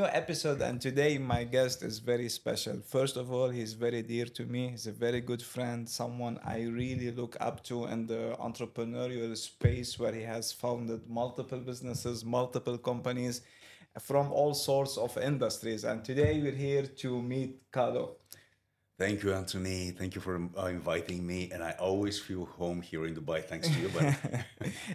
new episode, and today my guest is very special. First of all, he's very dear to me. He's a very good friend, someone I really look up to in the entrepreneurial space where he has founded multiple businesses, multiple companies from all sorts of industries. And today we're here to meet Kalo. Thank you, Anthony. Thank you for inviting me. And I always feel home here in Dubai, thanks to you, buddy.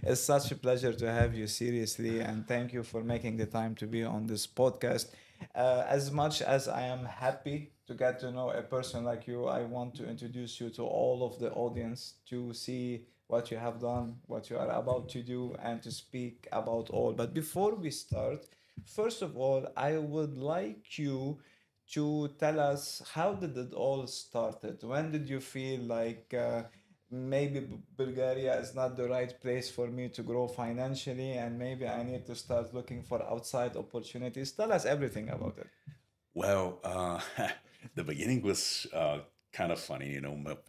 It's such a pleasure to have you seriously, and thank you for making the time to be on this podcast. As much as I am happy to get to know a person like you, I want to introduce you to all of the audience to see what you have done, what you are about to do, and to speak about all. But before we start, first of all, I would like you to tell us how did it all started? When did you feel like maybe Bulgaria is not the right place for me to grow financially, and maybe I need to start looking for outside opportunities? Tell us everything about it. Well, the beginning was kind of funny.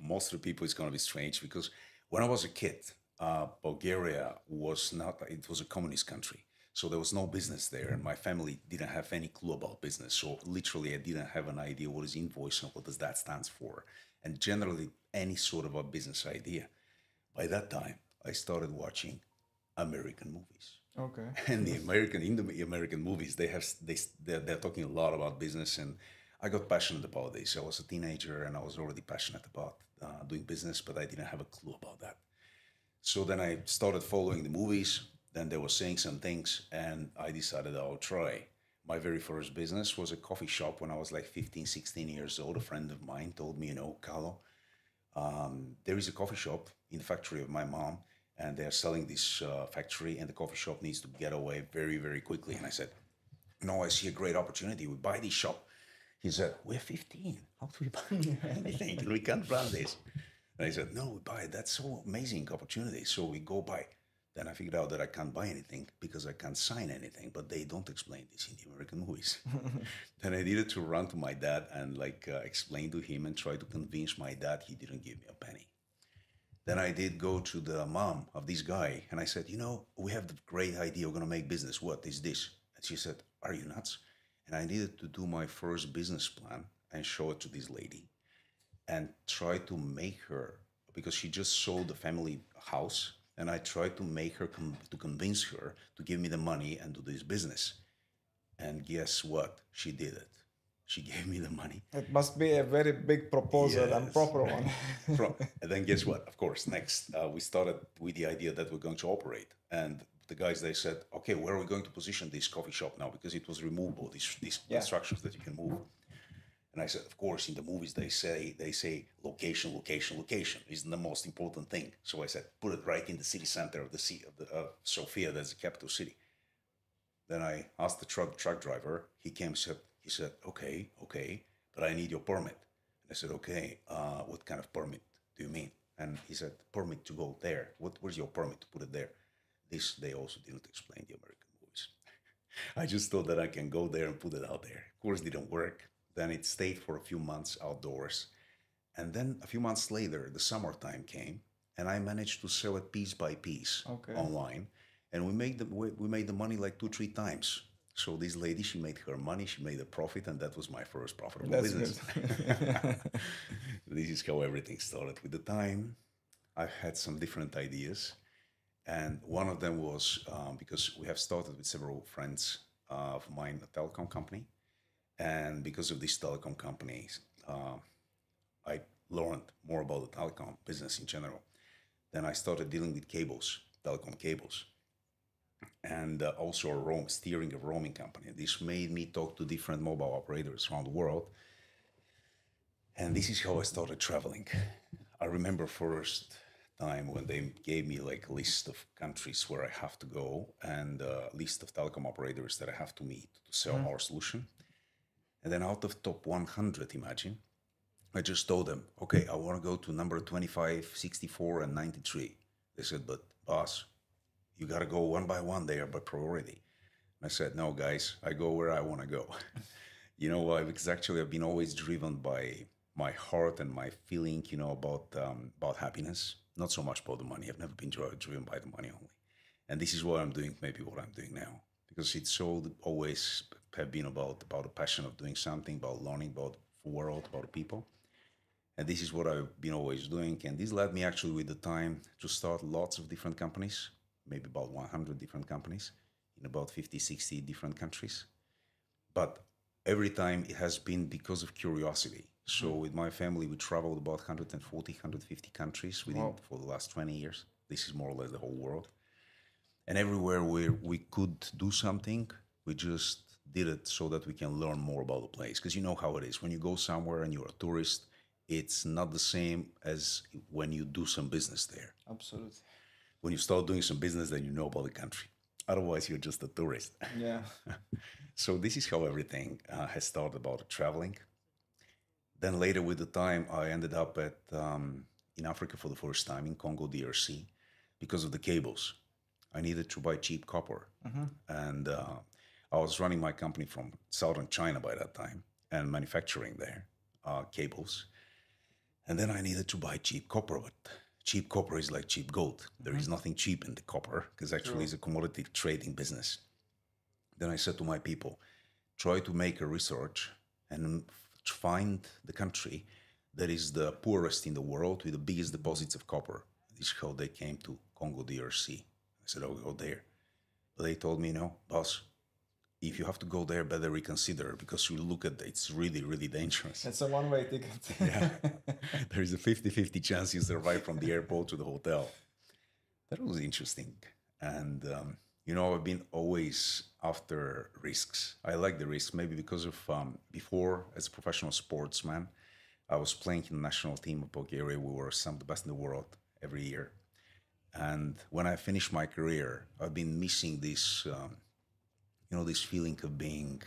Most of the people it's going to be strange because when I was a kid, Bulgaria was not, it was a communist country. So there was no business there, and my family didn't have any clue about business. So literally, I didn't have an idea what is invoice and what does that stands for, and generally any sort of a business idea. By that time, I started watching American movies, Okay. and the American movies they're talking a lot about business, and I got passionate about this. I was a teenager, and I was already passionate about doing business, but I didn't have a clue about that. So then I started following the movies. Then they were saying some things, and I decided I'll try. My very first business was a coffee shop when I was like 15, 16 years old. A friend of mine told me, Carlo, there is a coffee shop in the factory of my mom, and they're selling this factory, and the coffee shop needs to get away very, very quickly. And I said, no, I see a great opportunity. We buy this shop. He said, we're 15. How do we buy anything? We can't run this. And I said, no, we buy it. That's so amazing opportunity. So we go buy. Then I figured out that I can't buy anything because I can't sign anything, but they don't explain this in the American movies. Then I needed to run to my dad and explain to him and try to convince my dad he didn't give me a penny. Then I did go to the mom of this guy and I said, we have the great idea. We're going to make business. What is this? And she said, are you nuts? And I needed to do my first business plan and show it to this lady and try to make her, because she just sold the family house. And I tried to make her to convince her to give me the money and do this business. And guess what? She did it. She gave me the money. It must be a very big proposal and Yes. proper one. And then guess what? Of course, next we started with the idea that we're going to operate. And the guys, they said, okay, where are we going to position this coffee shop now? Because it was removable, these Yeah. structures that you can move. And I said, of course, in the movies they say location, location, location is the most important thing. So I said, put it right in the city center of the city of the Sofia, that's the capital city. Then I asked the truck driver. He came, he said, okay, but I need your permit. And I said, okay, what kind of permit do you mean? And he said, permit to go there. Where's your permit to put it there? This they also didn't explain the American movies. I just thought that I can go there and put it out there. Of course, it didn't work. Then it stayed for a few months outdoors. And then a few months later, the summertime came, and I managed to sell it piece by piece Okay. online. And we made the money like 2-3 times. So this lady, she made her money, she made a profit, and that was my first profitable That's business. good. This is how everything started. With the time, I had some different ideas. And one of them was because we have started with several friends of mine, a telecom company. And because of these telecom companies, I learned more about the telecom business in general. Then I started dealing with cables, telecom cables, and also steering a roaming company. This made me talk to different mobile operators around the world. And this is how I started traveling. I remember first time when they gave me like a list of countries where I have to go and a list of telecom operators that I have to meet to sell our solution. And then out of top 100, imagine, I just told them, okay, I want to go to number 25, 64, and 93. They said, but boss, you got to go one by one there by priority. And I said, no, guys, I go where I want to go. You know why? Because actually I've been always driven by my heart and my feeling, about happiness, not so much about the money. I've never been driven by the money only. And this is why I'm doing maybe what I'm doing now. because it's so always have been about the passion of doing something, about learning about the world, about the people. And this is what I've been always doing. And this led me actually with the time to start lots of different companies, maybe about 100 different companies in about 50, 60 different countries. But every time it has been because of curiosity. So with my family, we traveled about 140, 150 countries within Wow. for the last 20 years. This is more or less the whole world. And everywhere where we could do something, we just did it so that we can learn more about the place. Because you know how it is. When you go somewhere and you're a tourist, it's not the same as when you do some business there. Absolutely. When you start doing some business, then you know about the country. Otherwise, you're just a tourist. Yeah. So this is how everything has started about traveling. Then later, with the time, I ended up in Africa for the first time in Congo DRC because of the cables. I needed to buy cheap copper, and I was running my company from southern China by that time and manufacturing there cables. And then I needed to buy cheap copper, but cheap copper is like cheap gold. There is nothing cheap in the copper because actually True. it's a commodity trading business. Then I said to my people, try to make a research and find the country that is the poorest in the world with the biggest deposits of copper. This is how they came to Congo DRC. I said, I'll go there. But they told me, no, boss, if you have to go there, better reconsider because you look at it, it's really, really dangerous. It's a one-way ticket. Yeah. There is a 50-50 chance you survive from the airport to the hotel. That was interesting. And, I've been always after risks. I like the risks, maybe because of before, as a professional sportsman, I was playing in the national team of Bulgaria. We were some of the best in the world every year. And when I finished my career, I've been missing this, this feeling of being,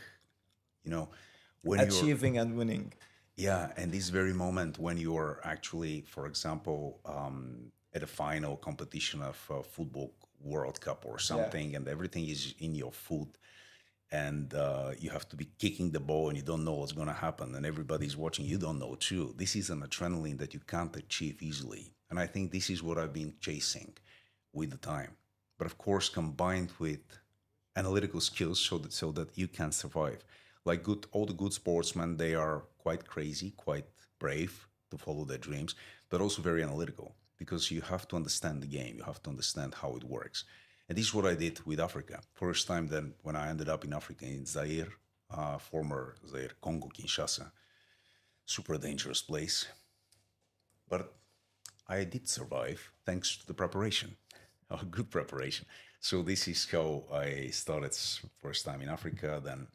when you're, Achieving and winning. yeah, and this very moment when you're actually, for example, at a final competition of football World Cup or something, and everything is in your foot, and you have to be kicking the ball, and you don't know what's going to happen, and everybody's watching. You don't know too. This is an adrenaline that you can't achieve easily, and I think this is what I've been chasing with the time. But of course, combined with analytical skills, so that you can survive. Like all the good sportsmen, they are quite crazy, quite brave to follow their dreams, but also very analytical because you have to understand the game. You have to understand how it works. And this is what I did with Africa. First time then when I ended up in Africa, in Zaire, former Zaire, Congo, Kinshasa, super dangerous place. But I did survive thanks to the preparation, a good preparation. So this is how I started first time in Africa. Then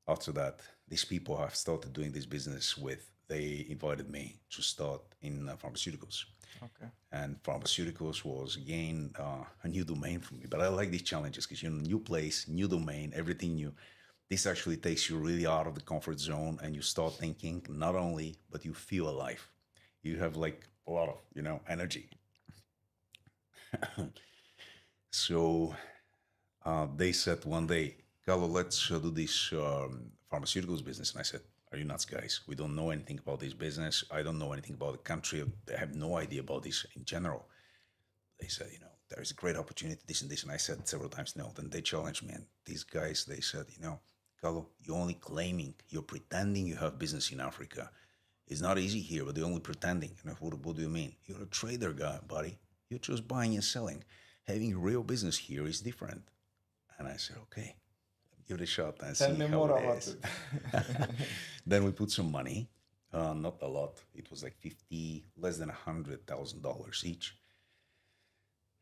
after that, these people have started doing this business with. They invited me to start in pharmaceuticals. Okay. And pharmaceuticals was again a new domain for me. But I like these challenges because new place, new domain, everything new. This actually takes you really out of the comfort zone, and you start thinking not only, but you feel alive. You have like a lot of energy. So they said one day, Carlo, let's do this pharmaceuticals business. And I said, are you nuts, guys? We don't know anything about this business. I don't know anything about the country. I have no idea about this in general. They said, there is a great opportunity, this and this. And I said several times no. Then they challenged me. And these guys, they said, Carlo, you're only claiming, you're pretending you have business in Africa. It's not easy here, but they're only pretending. And I thought, what do you mean? You're a trader guy, buddy. You're just buying and selling. Having real business here is different. And I said, okay, give it a shot and Tell see me how more it about is. it. Then we put some money, not a lot. It was like less than $100,000 each.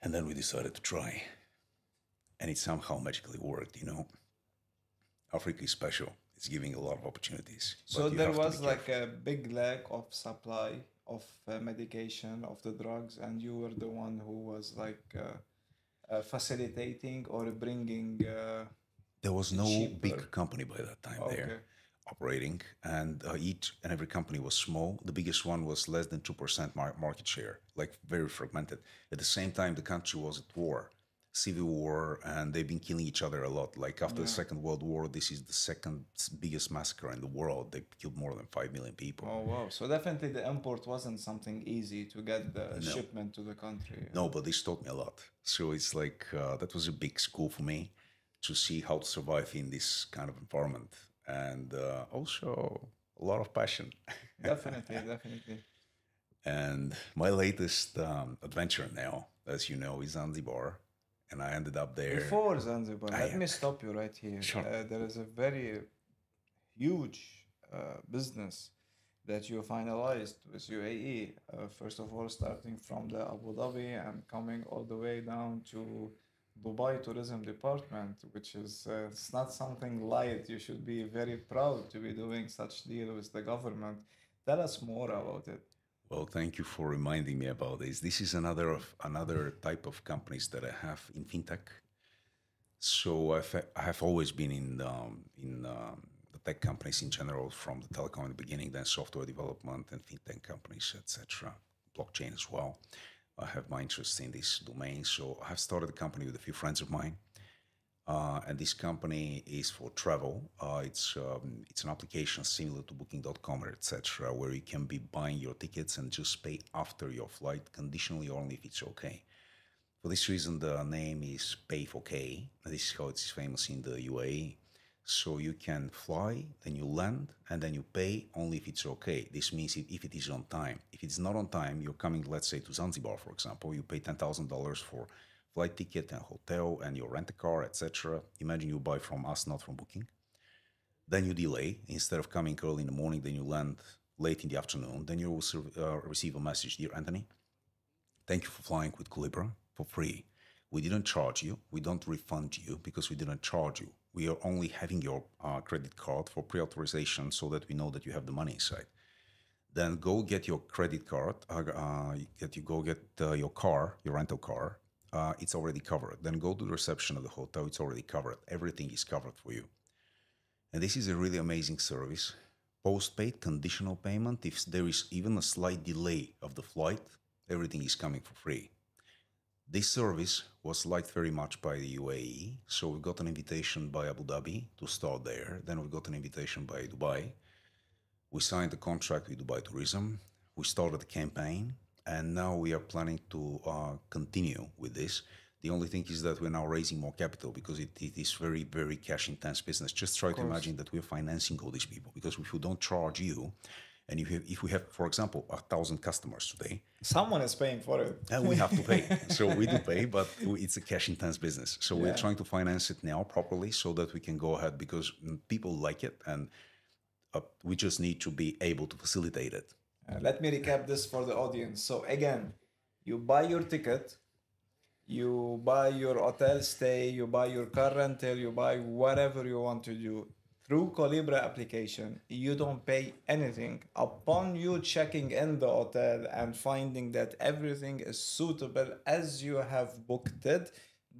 And then we decided to try. And it somehow magically worked, Africa is special. It's giving a lot of opportunities. So but you there have to be was like careful. a big lack of supply of medication of the drugs, and you were the one who was like facilitating or bringing There was no cheaper. big company by that time Okay. there operating, and each and every company was small. The biggest one was less than 2% market share, like very fragmented. At the same time, the country was at war, civil war, and they've been killing each other a lot. Like after the Second World War, this is the second biggest massacre in the world. They killed more than 5 million people. Oh wow! So definitely the import wasn't something easy to get the No. shipment to the country. No, but this taught me a lot. So it's like that was a big school for me to see how to survive in this kind of environment, and also a lot of passion. Definitely, definitely. And my latest adventure now, as you know, is Zanzibar, and I ended up there. Before Zanzibar, let I me stop you right here. Sure. There is a very huge business that you finalized with UAE. First of all, starting from the Abu Dhabi and coming all the way down to Dubai Tourism Department, which is it's not something light. You should be very proud to be doing such deal with the government. Tell us more about it. Well, thank you for reminding me about this. This is another type of companies that I have in fintech. So I have always been in the tech companies in general, from the telecom in the beginning, then software development and fintech companies, etc. Blockchain as well. I have my interest in this domain. So I have started a company with a few friends of mine, and this company is for travel. It's an application similar to Booking.com, etc., where you can be buying your tickets and just pay after your flight, conditionally only if it's okay. For this reason, the name is Pay for K. This is how it's famous in the UAE. So you can fly, then you land, and then you pay only if it's okay. This means if it is on time. If it's not on time, you're coming, let's say, to Zanzibar, for example, you pay $10,000 for flight ticket and hotel and your rent a car, etc. Imagine you buy from us, not from Booking. Then you delay. Instead of coming early in the morning, then you land late in the afternoon. Then you will receive a message: Dear Anthony, thank you for flying with Colibra for free. We didn't charge you. We don't refund you because we didn't charge you. We are only having your credit card for pre-authorization so that we know that you have the money inside. Then go get your credit card. Go get your car, your rental car. It's already covered. Then go to the reception of the hotel. It's already covered. Everything is covered for you. And this is a really amazing service. Postpaid, conditional payment. If there is even a slight delay of the flight, everything is coming for free. This service was liked very much by the UAE, so we got an invitation by Abu Dhabi to start there. Then we got an invitation by Dubai. We signed a contract with Dubai Tourism. We started a campaign, and now we are planning to continue with this. The only thing is that we're now raising more capital because it is very, very cash intense business. Just try to imagine that we're financing all these people, because if we don't charge you, and if we have, for example, 1,000 customers today, someone is paying for it. And we have to pay. So we do pay, but it's a cash intense business. So we're Yeah. trying to finance it now properly so that we can go ahead, because people like it, and we just need to be able to facilitate it. Let me recap this for the audience. So again, you buy your ticket, you buy your hotel stay, you buy your car rental, you buy whatever you want to do through Colibra application. You don't pay anything. Upon you checking in the hotel and finding that everything is suitable as you have booked it,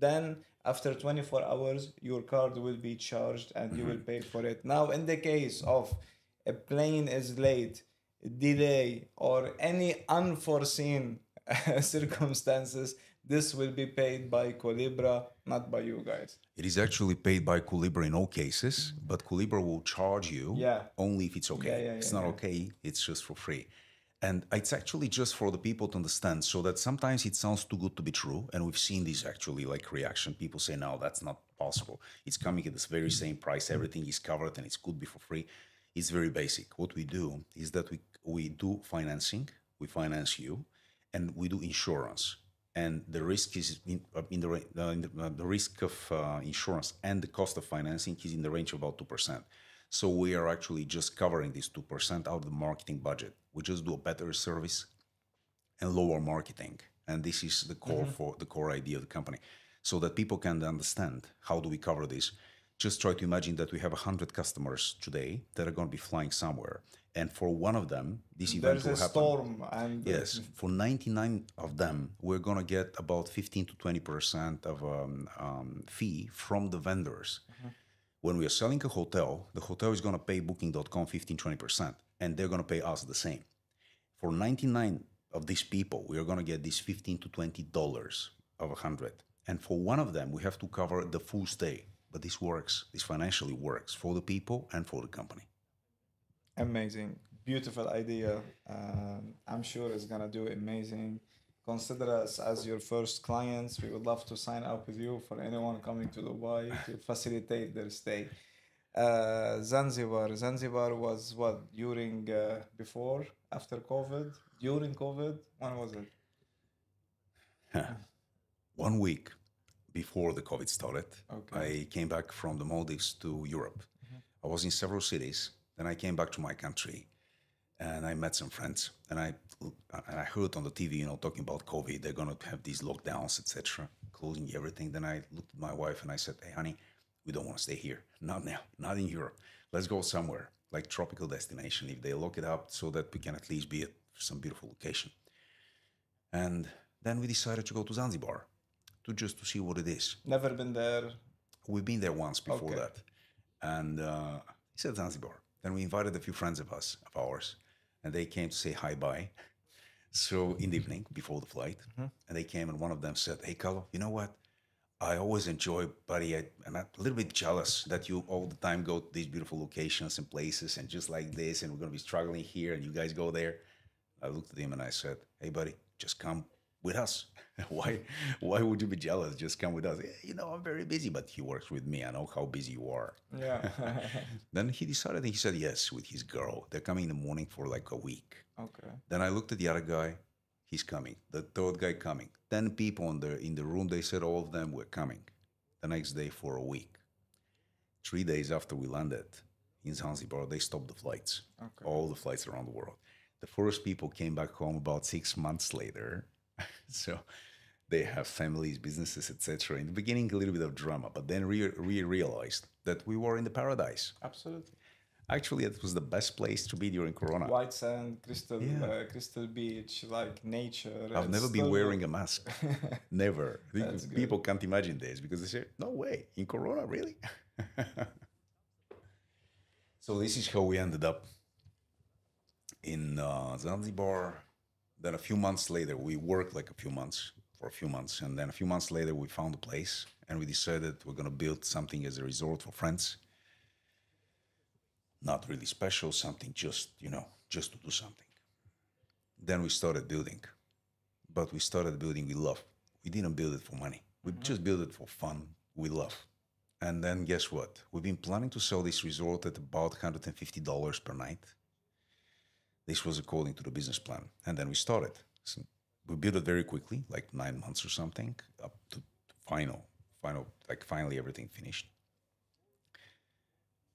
then after 24 hours, your card will be charged and you will pay for it. Now, in the case of a plane is late, delay, or any unforeseen circumstances, this will be paid by Colibra, not by you guys. It is actually paid by Colibra in all cases, but Colibra will charge you only if it's okay. It's not okay, it's just for free. And it's actually just for the people to understand, so that sometimes it sounds too good to be true. And we've seen this actually, like reaction. People say, no, that's not possible. It's coming at this very same price. Everything is covered and it's could be for free. It's very basic. What we do is that we do financing, we finance you, and we do insurance. And the risk is the risk of insurance and the cost of financing is in the range of about 2%. So we are actually just covering this 2% out of the marketing budget. We just do a better service and lower marketing. And this is the core for the core idea of the company, so that people can understand how do we cover this. Just try to imagine that we have 100 customers today that are going to be flying somewhere. And for one of them, this event will happen. There's a storm. And yes, for 99 of them, we're going to get about 15 to 20% of fee from the vendors. When we are selling a hotel, the hotel is going to pay Booking.com 15, 20%, and they're going to pay us the same. For 99 of these people, we are going to get this 15 to $20 of 100. And for one of them, we have to cover the full stay. But this works. This financially works for the people and for the company. Amazing. Beautiful idea. I'm sure it's going to do amazing. consider us as your first clients. We would love to sign up with you for anyone coming to Dubai to facilitate their stay. Zanzibar was what during before, after COVID, during COVID. When was it? 1 week before the COVID started, Okay. I came back from the Maldives to Europe. I was in several cities. Then I came back to my country, and I met some friends. And I heard on the TV, talking about COVID, they're gonna have these lockdowns, etc., closing everything. Then I looked at my wife and I said, "Hey, honey, we don't want to stay here. Not now. Not in Europe. Let's go somewhere like tropical destination. If they lock it up, so that we can at least be at some beautiful location." And then we decided to go to Zanzibar to see what it is. Never been there. We've been there once before Okay. that, and he said Zanzibar. Then we invited a few friends of ours, and they came to say hi bye. So in the evening before the flight, and they came, and one of them said, "Hey, Kalo, you know what? I always enjoy, buddy. I'm a little bit jealous that you all the time go to these beautiful locations and places, and just like this, and we're gonna be struggling here, and you guys go there." I looked at him and I said, "Hey, buddy, just come with us. Why would you be jealous? Just come with us. I'm very busy, but he works with me. I know how busy you are." Yeah. Then he decided, and he said yes with his girl. They're coming in the morning for like a week. Okay. Then I looked at the other guy. He's coming. The third guy coming. 10 people in the room. They said all of them were coming. The next day for a week. 3 days after we landed in Zanzibar, they stopped the flights. Okay. All the flights around the world. The first people came back home about 6 months later. So they have families, businesses, etc. In the beginning, a little bit of drama, but then we realized that we were in the paradise. Absolutely. Actually, it was the best place to be during Corona. White sand, Yeah. crystal beach, like nature. I've and never been still- wearing a mask. Never. That's good. People can't imagine this because they say, "No way, in Corona, really?" So this is how we ended up in Zanzibar. Then a few months later, we worked like for a few months. And then a few months later, we found a place and we decided we're going to build something as a resort for friends. Not really special, something just to do something. Then we started building. But we started building with love. We didn't build it for money. We just built it for fun, with love. And then guess what? We've been planning to sell this resort at about $150 per night. This was according to the business plan. And then we started. So we built it very quickly, like 9 months or something, up to finally everything finished.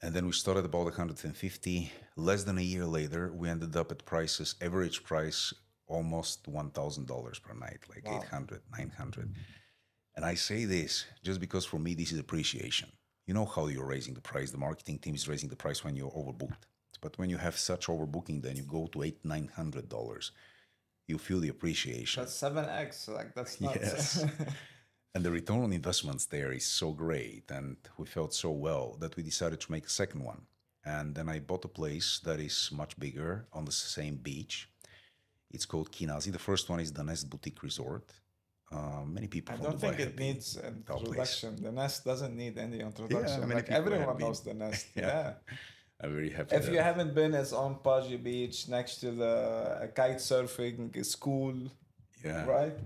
And then we started about 150. Less than a year later, we ended up at prices, average price, almost $1,000 per night, like Wow. 800, 900. And I say this just because for me, this is appreciation. You know how you're raising the price. The marketing team is raising the price when you're overbooked. But when you have such overbooking, then you go to $800, $900. You feel the appreciation. That's 7x. Like that's nuts. Yes. And the return on investments there is so great. And we felt so well that we decided to make a second one. And then I bought a place that is much bigger on the same beach. It's called Kinazi. The first one is the Nest Boutique Resort. Many people I from don't Dubai think have it been needs to our place. introduction. The Nest doesn't need any introduction. many Like people have everyone been. knows the Nest. Yeah. Yeah. I'm very happy. If that- you haven't been, it's on Paji Beach next to the kite surfing school, yeah. right?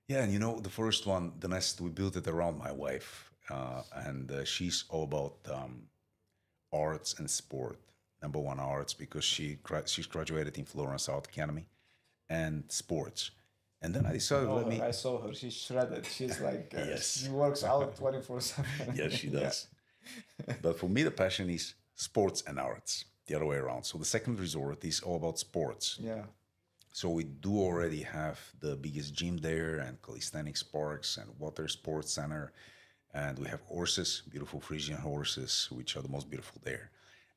Yeah, and the first one, the Nest, we built it around my wife, and she's all about arts and sport. Number one, arts, because she's graduated in Florence Art Academy, and sports. And then I decided, Oh, let me. I saw her. She's shredded. She's like, Yes. she works out 24/7. Yes, she does. But for me, the passion is sports and arts, the other way around. So the second resort is all about sports. Yeah. So we do already have the biggest gym there and calisthenics parks and water sports center. And we have horses, beautiful Frisian horses, which are the most beautiful there.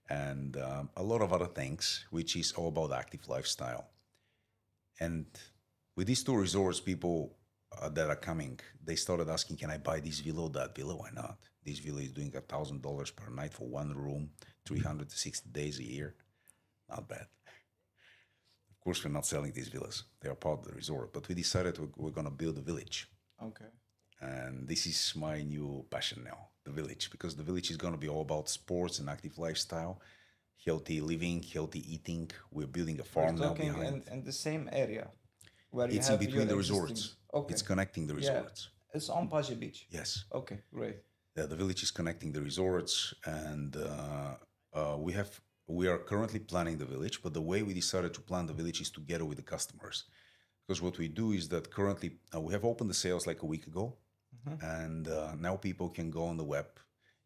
And a lot of other things, which is all about active lifestyle. And with these two resorts, people that are coming, they started asking, can I buy this villa or that villa? Why not? This villa is doing $1,000 per night for one room, 360 days a year. Not bad. Of course, we're not selling these villas. They are part of the resort. But we decided we're going to build a village. Okay. And this is my new passion now, the village, because the village is going to be all about sports and active lifestyle, healthy living, healthy eating. We're building a We're farm now talking behind. in the same area. where you It's in have your between the existing. resorts. Okay. It's connecting the Yeah. resorts. It's on Paji Beach. Yes. Okay, great. The village is connecting the resorts, and we are currently planning the village. But the way we decided to plan the village is together with the customers, because what we do is that currently we have opened the sales like a week ago, and now people can go on the web.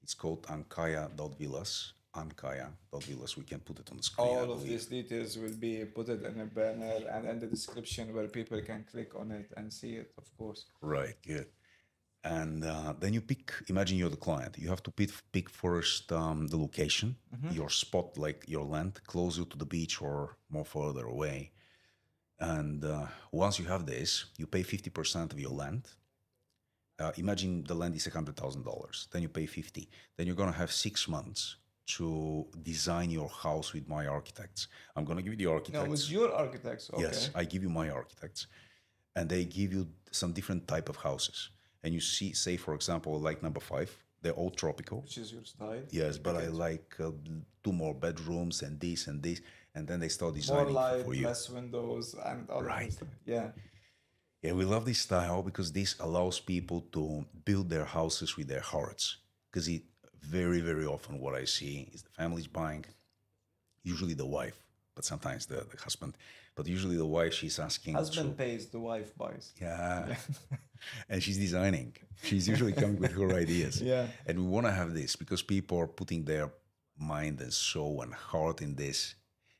It's called ankaya.villas. Ankaya.villas. We can put it on the screen, I All of believe. these details will be put it in a banner and in the description where people can click on it and see it, of course. Right, good. And then you pick, imagine you're the client. You have to pick first the location, your spot, like your land, closer to the beach or more further away. And once you have this, you pay 50% of your land. Imagine the land is $100,000. Then you pay 50. Then you're going to have 6 months to design your house with my architects. I'm going to give you the No, architects. with your architects. Okay. Yes, I give you my architects, and they give you some different type of houses. And you see, say for example, like number 5, they're all tropical. Which is your style. Yes, but I like 2 more bedrooms and this and this, and then they start More designing light, for you. less windows, and all Right. of this. Yeah. Yeah, we love this style because this allows people to build their houses with their hearts. Because it very, very often what I see is the families buying, usually the wife, but sometimes the husband. But usually the wife, she's asking. Husband pays, the wife buys. Yeah. And she's designing. She's usually coming with her ideas. Yeah. And we want to have this because people are putting their mind and soul and heart in this.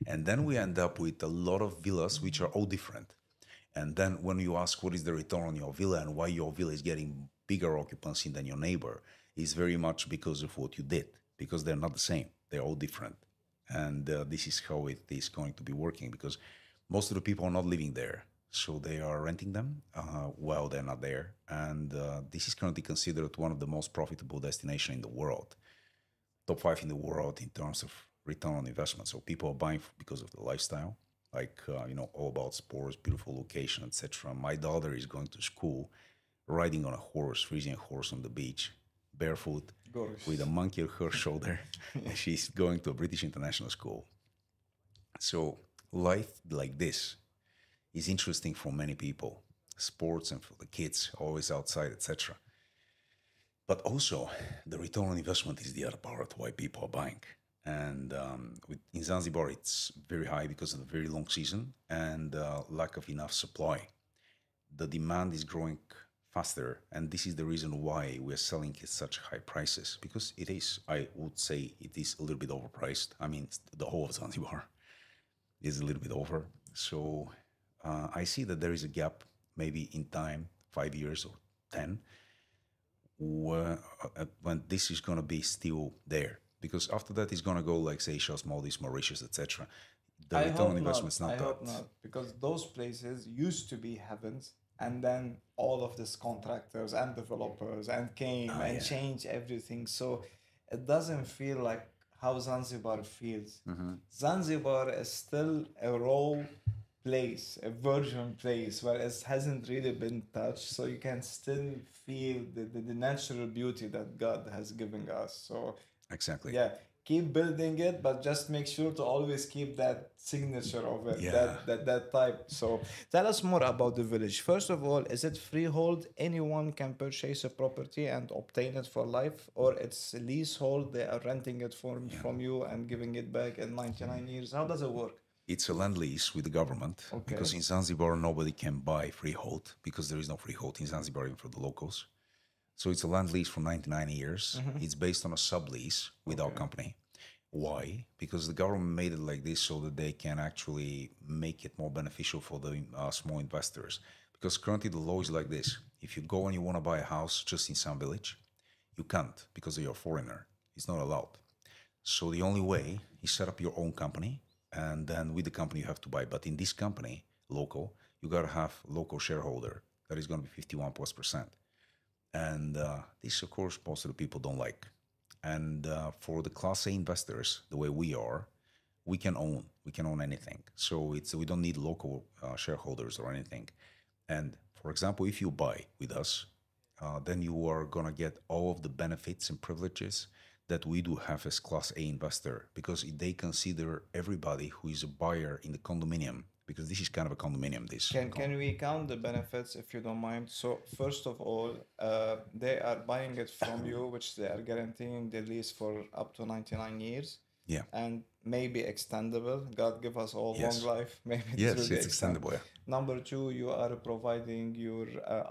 And then we end up with a lot of villas which are all different. And then when you ask what is the return on your villa and why your villa is getting bigger occupancy than your neighbor, it's very much because of what you did, because they're not the same. They're all different. And this is how it is going to be working, because most of the people are not living there. So they are renting them while they're not there. And this is currently considered one of the most profitable destinations in the world. Top 5 in the world in terms of return on investment. So people are buying because of the lifestyle, like, all about sports, beautiful location, etc. My daughter is going to school, riding on a horse, freezing a horse on the beach, barefoot, Gosh. with a monkey on her shoulder. And she's going to a British international school. So life like this is interesting for many people, sports and for the kids, always outside, etc. But also, the return on investment is the other part why people are buying. And in Zanzibar, it's very high because of the very long season and lack of enough supply. The demand is growing faster, and this is the reason why we're selling at such high prices, because it is, I would say, it is a little bit overpriced. I mean, the whole of Zanzibar is a little bit over. So I see that there is a gap, maybe in time, 5 years or 10, when this is going to be still there. Because after that, it's going to go like Seychelles, Maldives, Mauritius, etc. The I return hope on investment is not. not I that. hope not, because those places used to be heavens, and then all of these contractors and developers and came and yeah. changed everything. So it doesn't feel like how Zanzibar feels. Zanzibar is still a raw place, a virgin place where it hasn't really been touched. So you can still feel the natural beauty that God has given us. So Exactly. yeah, keep building it, but just make sure to always keep that signature of it, Yeah. that type. So tell us more about the village. First of all, is it freehold? Anyone can purchase a property and obtain it for life, or it's leasehold? They are renting it from you and giving it back in 99 years. How does it work? It's a land lease with the government, because in Zanzibar, nobody can buy freehold because there is no freehold in Zanzibar even for the locals. So it's a land lease for 99 years. It's based on a sublease with our company. Why? Because the government made it like this so that they can actually make it more beneficial for the small investors. Because currently the law is like this. If you go and you want to buy a house just in some village, you can't because you're a foreigner. It's not allowed. So the only way is set up your own company, and then with the company you have to buy. But in this company, local, you got to have local shareholder. That is going to be 51+%. And this, of course, most of the people don't like. And for the Class A investors, the way we are, we can own anything. So we don't need local shareholders or anything. And for example, if you buy with us, then you are gonna get all of the benefits and privileges that we do have as Class A investor, because they consider everybody who is a buyer in the condominium, because this is kind of a condominium. Can we count the benefits if you don't mind? So first of all, they are buying it from you, which they are guaranteeing the lease for up to 99 years, Yeah. and maybe extendable. God give us all long Yes. life. Maybe this Yes, will be it's extended. extendable. Yeah. Number two, you are providing your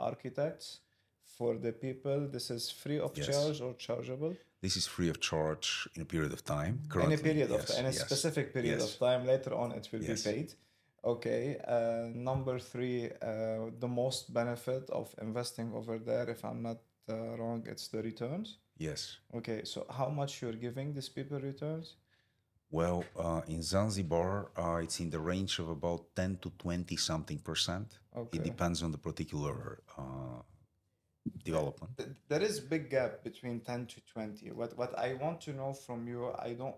architects for the people. This is free of Yes. charge or chargeable? This is free of charge in a period of time. In a Currently, period of yes, in a yes, specific period of yes, time. Later on, it will be yes. paid. Okay. Number three, the most benefit of investing over there, if I'm not wrong, it's the returns. Yes. Okay. So how much you're giving these people returns? Well, in Zanzibar, it's in the range of about 10 to 20 something percent. Okay. It depends on the particular development. There is big gap between 10 to 20. What I want to know from you,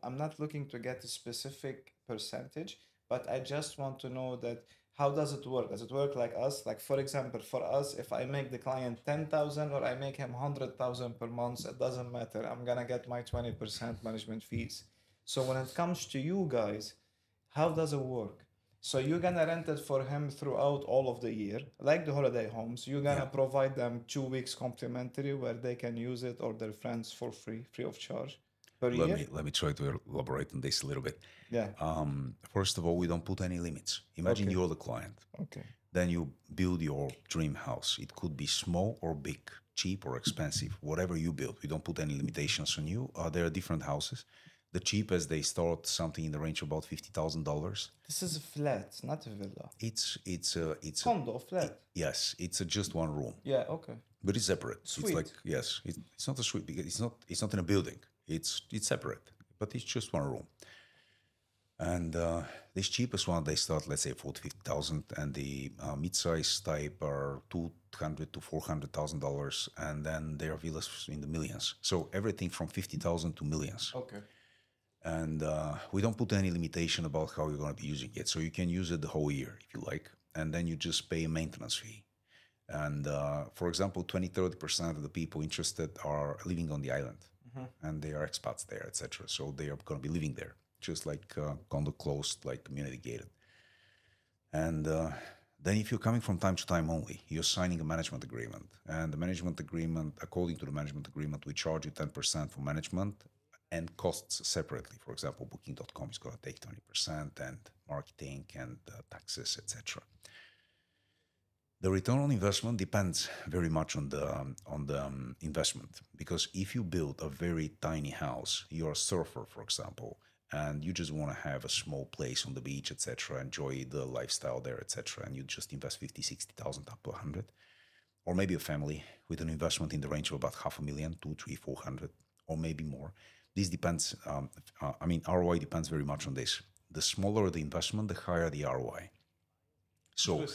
I'm not looking to get a specific percentage, but I just want to know that how does it work? Does it work like us? Like for example, for us, if I make the client 10,000 or I make him 100,000 per month, it doesn't matter. I'm gonna get my 20% management fees. So when it comes to you guys, how does it work? So you're gonna rent it for him throughout all of the year, like the holiday homes. You're gonna Yeah. provide them 2 weeks complimentary where they can use it or their friends for free of charge per year. Let me try to elaborate on this a little bit. Yeah. First of all, we don't put any limits. Imagine Okay. you're the client. Okay. Then you build your dream house. It could be small or big, cheap or expensive, whatever you build. We don't put any limitations on you. There are different houses. The cheapest, they start something in the range of about $50,000. This is a flat, not a villa. It's a Condo flat. yes, it's just one room, Yeah. Okay. but it's separate. Suite. It's like yes, it's not a suite because it's not in a building. It's separate, but it's just one room. And this cheapest one, they start, let's say, 40,000, and the mid-size type are $200,000 to $400,000, and then there are villas in the millions. So everything from 50,000 to millions. Okay. And we don't put any limitation about how you're going to be using it. So you can use it the whole year if you like, and then you just pay a maintenance fee. And for example, 20-30% of the people interested are living on the island, and they are expats there, etc. So they are going to be living there, just like condo closed, like community gated. And then if you're coming from time to time only, you're signing a management agreement. And the management agreement, according to the management agreement, we charge you 10% for management and costs separately. For example, booking.com is going to take 20% and marketing and taxes, etc. The return on investment depends very much on the investment, because if you build a very tiny house, you're a surfer, for example, and you just want to have a small place on the beach, etc., enjoy the lifestyle there, etc., and you just invest 50, 60,000 up to 100, or maybe a family with an investment in the range of about 500,000, 2, 3, 400, or maybe more. This depends. ROI depends very much on this. The smaller the investment, the higher the ROI. So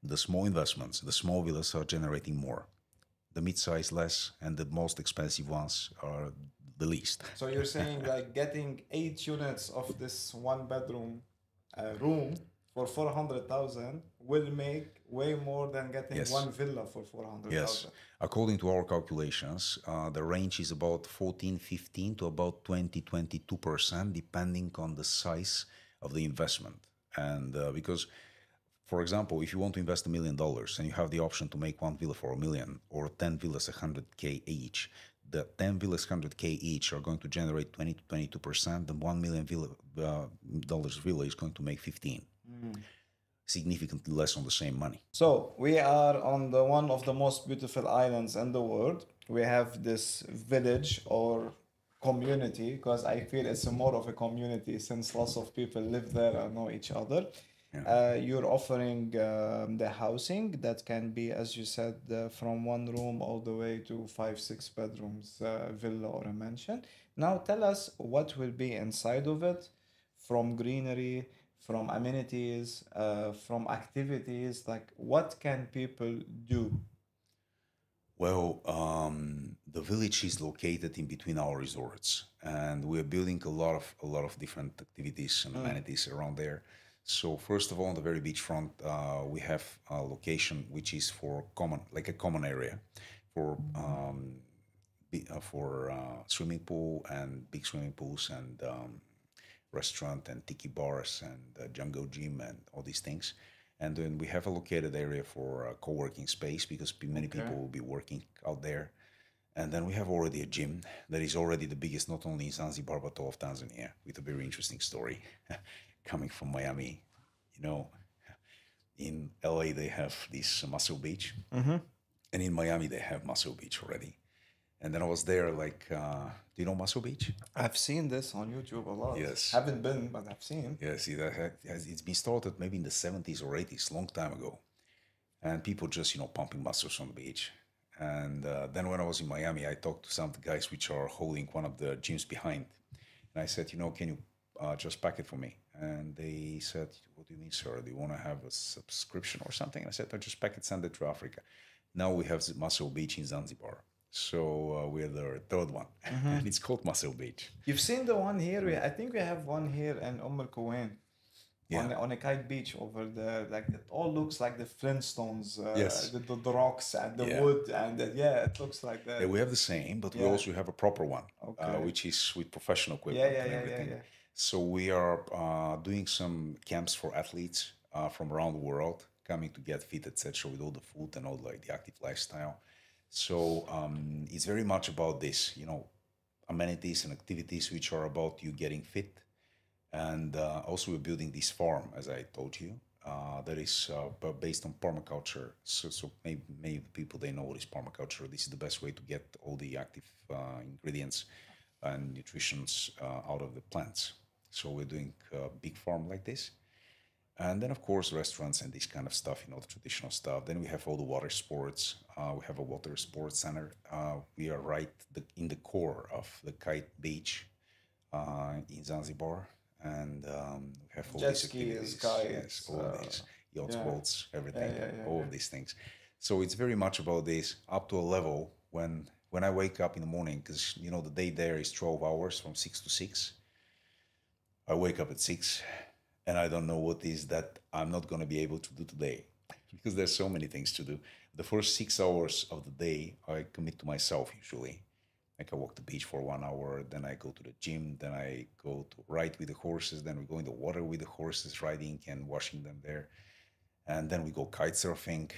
the small investments, the small villas are generating more. The mid-size less, and the most expensive ones are the least. So you're saying like getting 8 units of this one bedroom room for 400,000 will make way more than getting Yes. one villa for 400,000. Yes. According to our calculations, the range is about 14, 15 to about 20, 22%, depending on the size of the investment. And because, for example, if you want to invest $1 million and you have the option to make one villa for $1 million or 10 villas $100K each, the 10 villas $100K each are going to generate 20 to 22%. The $1 million villa is going to make 15. Significantly less on the same money. So we are on the one of the most beautiful islands in the world. We have this village or community, because I feel it's more of a community since lots of people live there and know each other. You're offering the housing that can be, as you said, from one room all the way to 5-6 bedrooms, villa or a mansion. Now tell us what will be inside of it, from greenery, from amenities, from activities. Like, what can people do? Well, the village is located in between our resorts, and we're building a lot of different activities and amenities around there. So first of all, on the very beachfront, we have a location which is for a common area for swimming pool and big swimming pools and restaurant and tiki bars and jungle gym and all these things. And then we have allocated area for co-working space because many Okay. people will be working out there. And then we have already a gym that is already the biggest, not only in Zanzibar, but all of Tanzania, with a very interesting story coming from Miami. You know, in LA, they have this Muscle Beach, Mm-hmm. and in Miami, they have Muscle Beach already. And then I was there, like, do you know Muscle Beach? I've seen this on YouTube a lot. Yes. Haven't been, but I've seen. Yeah, see, it's been started maybe in the 70s or 80s, long time ago. And people just, pumping muscles on the beach. And then when I was in Miami, I talked to some of the guys which are holding one of the gyms behind. And I said, can you just pack it for me? And they said, what do you mean, sir? Do you want to have a subscription or something? And I said, I just pack it, send it to Africa. Now we have the Muscle Beach in Zanzibar. So we're the third one. And it's called Muscle Beach. You've seen the one here. I think we have one here in Al Quwain. Yeah. On a kite beach over there, like it all looks like the Flintstones, Yes. the rocks and the Yeah. wood, and yeah, it looks like that. Yeah, we have the same, but we Yeah. also have a proper one, Okay. which is with professional Yeah, equipment yeah, and yeah, yeah, everything. yeah. So we are doing some camps for athletes from around the world coming to get fit, etc., with all the food and all the active lifestyle. So it's very much about this, amenities and activities which are about you getting fit. And also we're building this farm, as I told you, that is based on permaculture. So maybe people, they know what is permaculture. This is the best way to get all the active ingredients and nutritions out of the plants. So we're doing a big farm like this. And then, of course, restaurants and this kind of stuff, the traditional stuff. Then we have all the water sports. We have a water sports center. We are right in the core of the Kite Beach in Zanzibar. And we have all Jet these skis, activities. kites, Yes, all of these. Yachts, yeah. boats, everything, yeah, all of these things. So it's very much about this up to a level when I wake up in the morning, because, the day there is 12 hours from 6 to 6. I wake up at 6 and I don't know what is that I'm not going to be able to do today because there's so many things to do. The first 6 hours of the day, I commit to myself usually. Like I walk the beach for 1 hour, then I go to the gym, then I go to ride with the horses, then we go in the water with the horses, riding and washing them there. And then we go kite surfing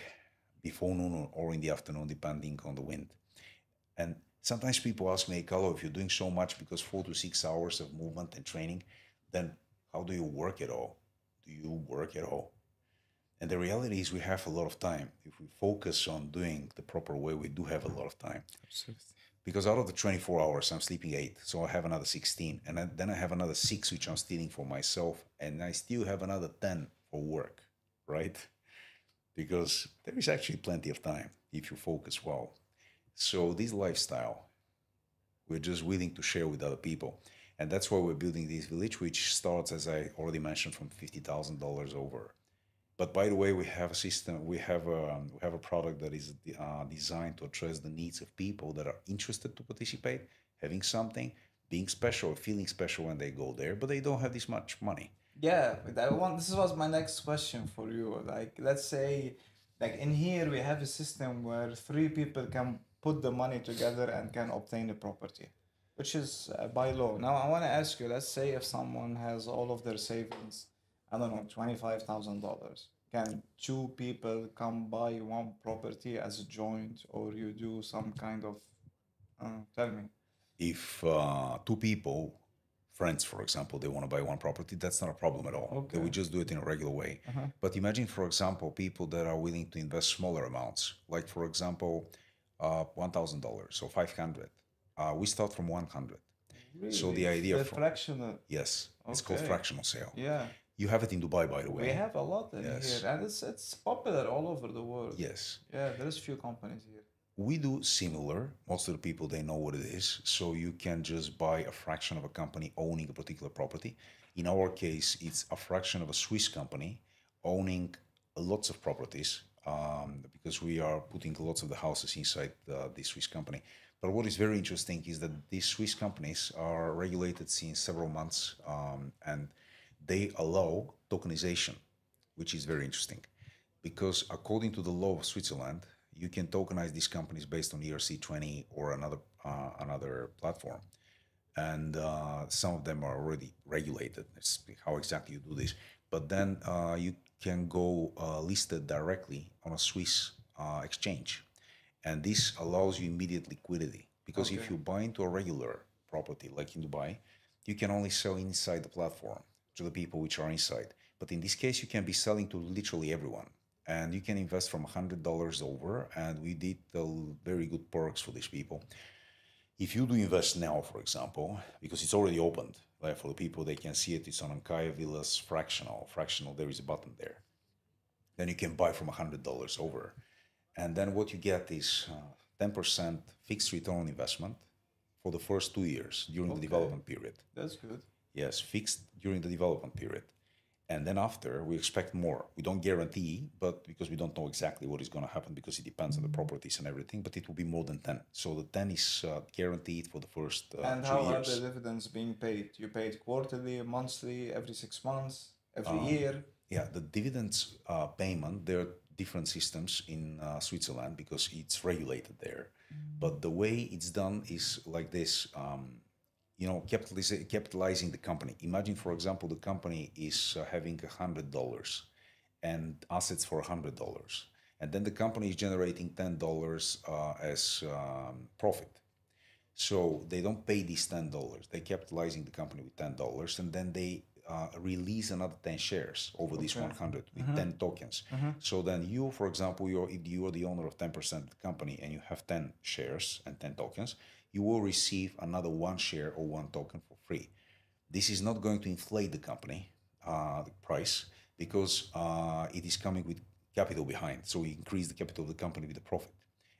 before noon or in the afternoon, depending on the wind. And sometimes people ask me, Carlo, if you're doing so much, because 4 to 6 hours of movement and training, then how do you work at all? Do you work at all? And the reality is we have a lot of time. If we focus on doing the proper way, we do have a lot of time. Absolutely. Because out of the 24 hours, I'm sleeping 8. So I have another 16. And then I have another 6, which I'm stealing for myself. And I still have another 10 for work, right? Because there is actually plenty of time if you focus well. So this lifestyle, we're just willing to share with other people. And that's why we're building this village, which starts, as I already mentioned, from $50,000 over. But by the way, we have a system. We have a product that is designed to address the needs of people that are interested to participate, having something, being special, feeling special when they go there, but they don't have this much money. Yeah, this was my next question for you. Like, let's say, like in here we have a system where 3 people can put the money together and can obtain a property, which is by law. Now I want to ask you, let's say if someone has all of their savings, I don't know, $25,000. Can 2 people come buy one property as a joint, or you do some kind of? Tell me. If 2 people, friends, for example, they want to buy one property, that's not a problem at all. They Okay. would just do it in a regular way. But imagine, for example, people that are willing to invest smaller amounts, like, for example, $1,000 or 500. We start from 100. So the Really? idea The from fractional. yes, it's called Okay. fractional sale. Yeah. You have it in Dubai, by the We way. have a lot in Yes. here, and it's popular all over the world. Yes. Yeah, there's few companies here. We do similar. Most of the people, they know what it is. So you can just buy a fraction of a company owning a particular property. In our case, it's a fraction of a Swiss company owning lots of properties because we are putting lots of the houses inside the Swiss company. But what is very interesting is that these Swiss companies are regulated since several months and they allow tokenization, which is very interesting because according to the law of Switzerland, you can tokenize these companies based on ERC20 or another platform. and some of them are already regulated. It's how exactly you do this. But then you can go listed directly on a Swiss exchange, and this allows you immediate liquidity. Because if Okay. you buy into a regular property like in Dubai, you can only sell inside the platform to the people which are inside. But in this case, you can be selling to literally everyone, and you can invest from $100 over. And we did very good perks for these people. If you do invest now, for example, because it's already opened, like for the people, they can see it. It's on Ankaya Villas fractional. Fractional, there is a button there. Then you can buy from $100 over. And then what you get is 10% fixed return on investment for the first 2 years during the Okay. development period. That's good. Yes, fixed during the development period. And then after, we expect more. We don't guarantee, but because we don't know exactly what is going to happen, because it depends on the properties and everything, but it will be more than 10. So the 10 is guaranteed for the first And two how are the years. dividends being paid? You paid quarterly, monthly, every 6 months, every Um, year? yeah, the dividends payment, there are different systems in Switzerland because it's regulated there. But the way it's done is like this. Capitalizing the company. Imagine, for example, the company is having $100 and assets for $100, and then the company is generating $10 as profit. So they don't pay these $10. They're capitalizing the company with $10, and then they release another 10 shares over these Okay. 100 with 10 tokens. So then you, for example, you're the owner of 10% of the company, and you have 10 shares and 10 tokens. You will receive another one share or one token for free. This is not going to inflate the company, the price, because it is coming with capital behind. So we increase the capital of the company with the profit.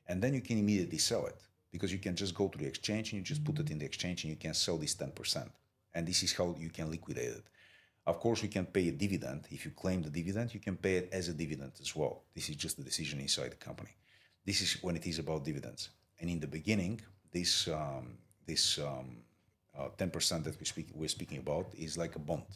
And then you can immediately sell it, because you can just go to the exchange and you just put it in the exchange and you can sell this 10%. And this is how you can liquidate it. Of course, we can pay a dividend. If you claim the dividend, you can pay it as a dividend as well. This is just the decision inside the company. This is when it is about dividends. And in the beginning, this 10% that we're speaking about is like a bond.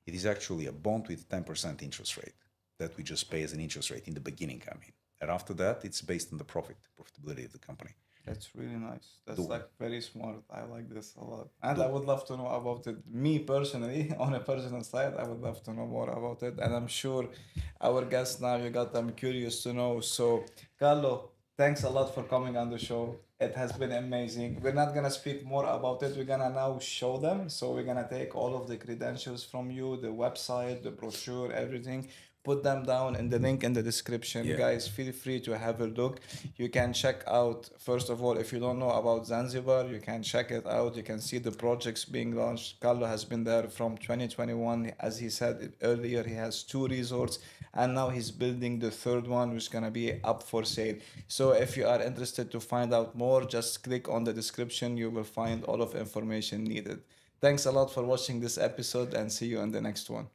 It is actually a bond with 10% interest rate that we just pay as an interest rate in the beginning, I mean. And after that, it's based on the profitability of the company. That's really nice. That's The, like very smart. I like this a lot. And I the, would love to know about it. Me personally, on a personal side, I would love to know more about it. And I'm sure our guests now, you got them curious to know. So, Carlo, thanks a lot for coming on the show. It has been amazing. We're not gonna speak more about it. We're gonna now show them. So we're gonna take all of the credentials from you, the website, the brochure, everything. Put them down in the link in the description. yeah, Guys, feel free to have a look. You can check out, first of all, if you don't know about Zanzibar, you can check it out. You can see the projects being launched. Carlo has been there from 2021. As he said earlier, he has two resorts, and now he's building the third one, which is going to be up for sale. So if you are interested to find out more, just click on the description. You will find all of information needed. Thanks a lot for watching this episode, and see you in the next one.